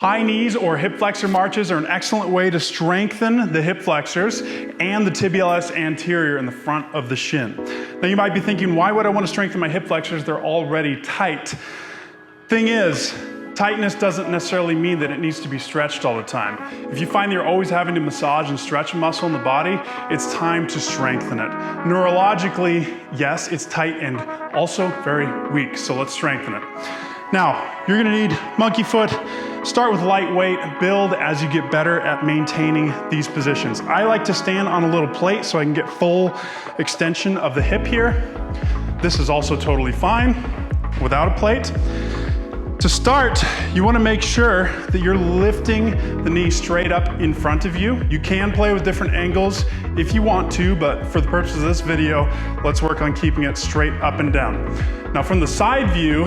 High knees or hip flexor marches are an excellent way to strengthen the hip flexors and the tibialis anterior in the front of the shin. Now you might be thinking, why would I want to strengthen my hip flexors? They're already tight. Thing is, tightness doesn't necessarily mean that it needs to be stretched all the time. If you find that you're always having to massage and stretch a muscle in the body, it's time to strengthen it. Neurologically, yes, it's tight and also very weak, so let's strengthen it. Now, you're gonna need monkey foot. Start with lightweight, build as you get better at maintaining these positions. I like to stand on a little plate so I can get full extension of the hip here. This is also totally fine without a plate. To start, you wanna make sure that you're lifting the knee straight up in front of you. You can play with different angles if you want to, but for the purpose of this video, let's work on keeping it straight up and down. Now from the side view,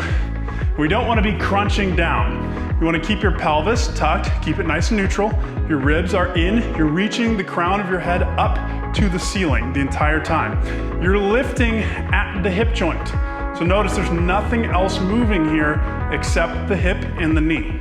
we don't want to be crunching down. You want to keep your pelvis tucked, keep it nice and neutral. Your ribs are in, you're reaching the crown of your head up to the ceiling the entire time. You're lifting at the hip joint. So notice there's nothing else moving here except the hip and the knee.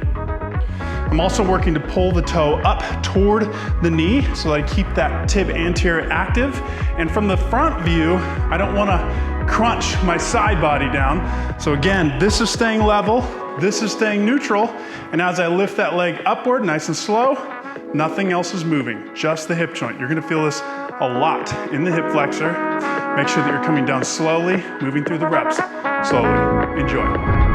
I'm also working to pull the toe up toward the knee so that I keep that tib anterior active. And from the front view, I don't want to crunch my side body down. So again, this is staying level, this is staying neutral, and as I lift that leg upward, nice and slow, nothing else is moving, just the hip joint. You're gonna feel this a lot in the hip flexor. Make sure that you're coming down slowly, moving through the reps. Slowly, enjoy.